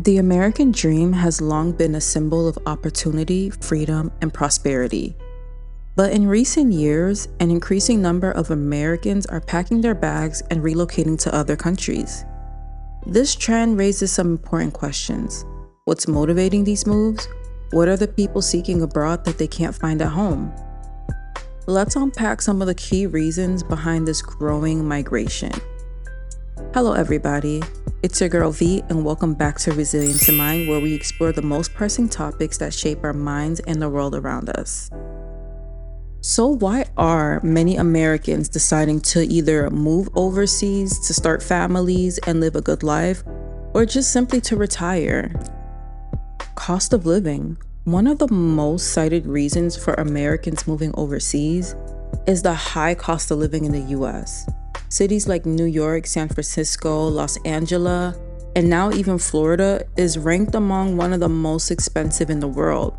The American dream has long been a symbol of opportunity, freedom, and prosperity. But in recent years, an increasing number of Americans are packing their bags and relocating to other countries. This trend raises some important questions. What's motivating these moves? What are the people seeking abroad that they can't find at home? Let's unpack some of the key reasons behind this growing migration. Hello everybody, it's your girl V, and welcome back to ResilienceMind, where we explore the most pressing topics that shape our minds and the world around us. So why are many Americans deciding to either move overseas to start families and live a good life, or just simply to retire? Cost of living. One of the most cited reasons for Americans moving overseas is the high cost of living in the US. Cities like New York, San Francisco, Los Angeles, and now even Florida is ranked among one of the most expensive in the world.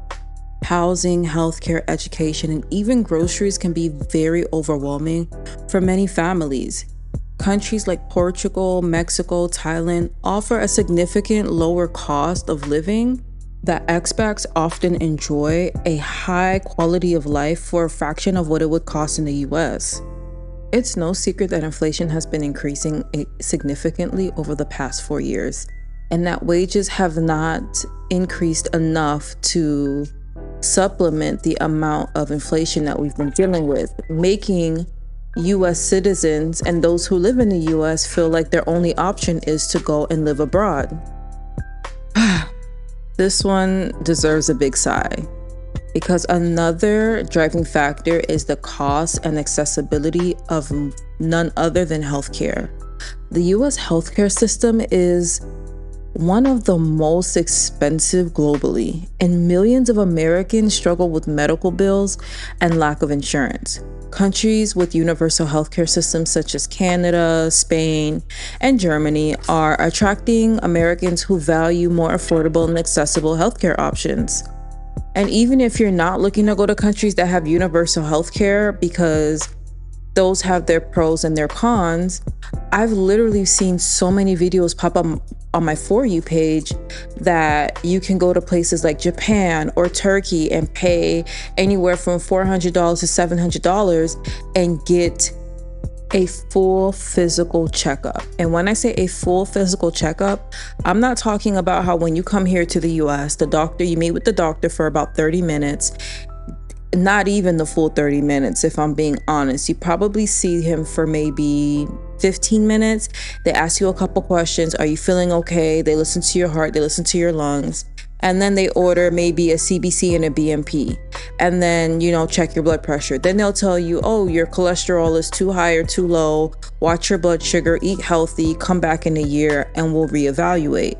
Housing, healthcare, education, and even groceries can be very overwhelming for many families. Countries like Portugal, Mexico, Thailand offer a significant lower cost of living that expats often enjoy a high quality of life for a fraction of what it would cost in the US. It's no secret that inflation has been increasing significantly over the past 4 years, and that wages have not increased enough to supplement the amount of inflation that we've been dealing with, making US citizens and those who live in the US feel like their only option is to go and live abroad. This one deserves a big sigh, because another driving factor is the cost and accessibility of none other than healthcare. The US healthcare system is one of the most expensive globally, and millions of Americans struggle with medical bills and lack of insurance. Countries with universal healthcare systems such as Canada, Spain, and Germany are attracting Americans who value more affordable and accessible healthcare options. And even if you're not looking to go to countries that have universal healthcare, because those have their pros and their cons, I've literally seen so many videos pop up on my For You page that you can go to places like Japan or Turkey and pay anywhere from $400 to $700 and get a full physical checkup. And when I say a full physical checkup, I'm not talking about how when you come here to the US, you meet with the doctor for about 30 minutes. Not even the full 30 minutes, if I'm being honest. You probably see him for maybe 15 minutes. They ask you a couple questions. Are you feeling okay? They listen to your heart, they listen to your lungs. And then they order maybe a CBC and a BMP. And then, check your blood pressure. Then they'll tell you, oh, your cholesterol is too high or too low. Watch your blood sugar, eat healthy, come back in a year, and we'll reevaluate.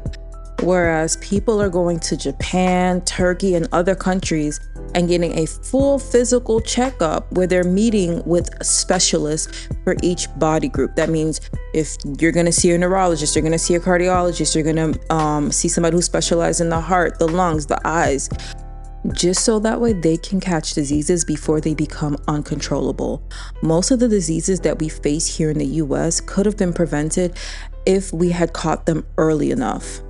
Whereas people are going to Japan, Turkey, and other countries and getting a full physical checkup where they're meeting with specialists for each body group. That means if you're going to see a neurologist, you're going to see a cardiologist, you're going to see somebody who specializes in the heart, the lungs, the eyes, just so that way they can catch diseases before they become uncontrollable. Most of the diseases that we face here in the US could have been prevented if we had caught them early enough.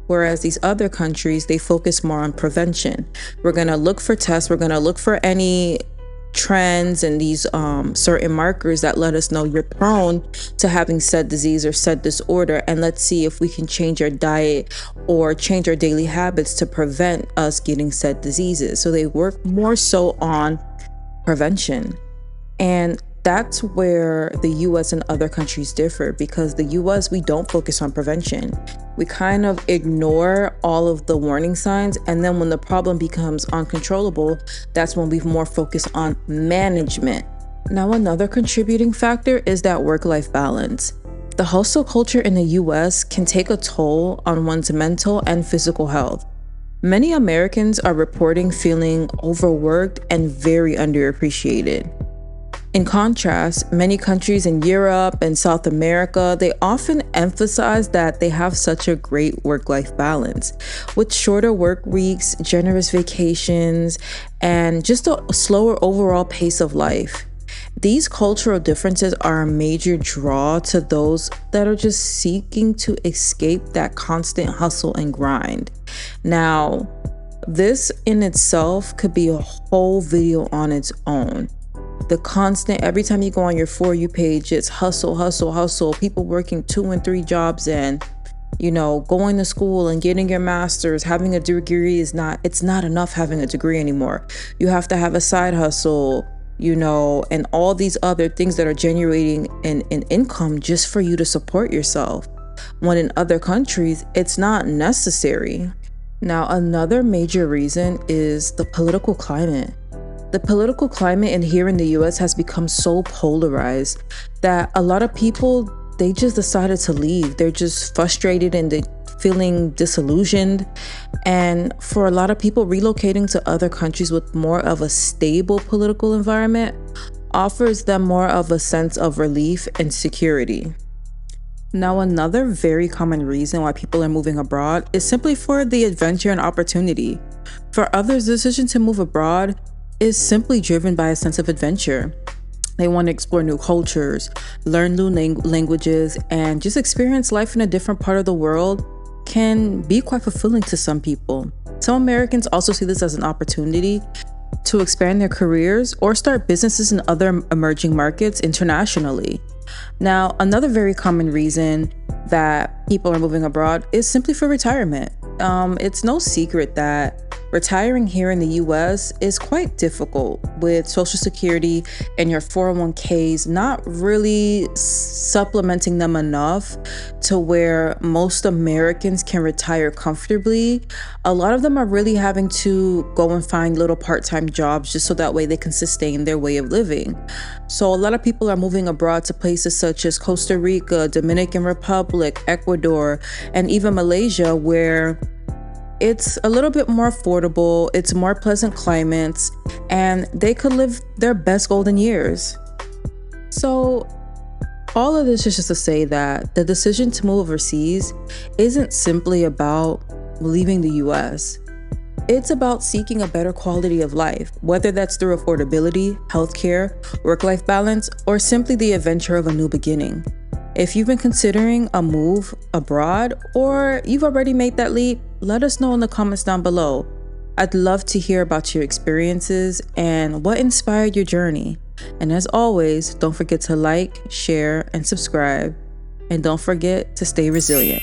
Whereas these other countries, they focus more on prevention. We're going to look for tests. We're going to look for any trends and these certain markers that let us know you're prone to having said disease or said disorder. And let's see if we can change our diet or change our daily habits to prevent us getting said diseases. So they work more so on prevention. And that's where the US and other countries differ, because the US, we don't focus on prevention. We kind of ignore all of the warning signs. And then when the problem becomes uncontrollable, that's when we more focus on management. Now, another contributing factor is that work-life balance. The hustle culture in the US can take a toll on one's mental and physical health. Many Americans are reporting feeling overworked and very underappreciated. In contrast, many countries in Europe and South America, they often emphasize that they have such a great work-life balance, with shorter work weeks, generous vacations, and just a slower overall pace of life. These cultural differences are a major draw to those that are just seeking to escape that constant hustle and grind. Now, this in itself could be a whole video on its own. The constant, every time you go on your For You page, it's hustle, hustle, hustle. People working 2 and 3 jobs and, going to school and getting your master's, having a degree it's not enough having a degree anymore. You have to have a side hustle, and all these other things that are generating an income just for you to support yourself. When in other countries, it's not necessary. Now, another major reason is the political climate. The political climate in here in the US has become so polarized that a lot of people, they just decided to leave. They're just frustrated and they feeling disillusioned. And for a lot of people, relocating to other countries with more of a stable political environment offers them more of a sense of relief and security. Now, another very common reason why people are moving abroad is simply for the adventure and opportunity. For others, the decision to move abroad is simply driven by a sense of adventure. They want to explore new cultures, learn new languages, and just experience life in a different part of the world can be quite fulfilling to some people. Some Americans also see this as an opportunity to expand their careers or start businesses in other emerging markets internationally. Now, another very common reason that people are moving abroad is simply for retirement. It's no secret that retiring here in the US is quite difficult, with Social Security and your 401ks not really supplementing them enough to where most Americans can retire comfortably. A lot of them are really having to go and find little part-time jobs just so that way they can sustain their way of living. So a lot of people are moving abroad to places such as Costa Rica, Dominican Republic, Ecuador, and even Malaysia, where it's a little bit more affordable, it's more pleasant climates, and they could live their best golden years. So all of this is just to say that the decision to move overseas isn't simply about leaving the US. It's about seeking a better quality of life, whether that's through affordability, healthcare, work-life balance, or simply the adventure of a new beginning. If you've been considering a move abroad or you've already made that leap, let us know in the comments down below. I'd love to hear about your experiences and what inspired your journey. And as always, don't forget to like, share, and subscribe. And don't forget to stay resilient.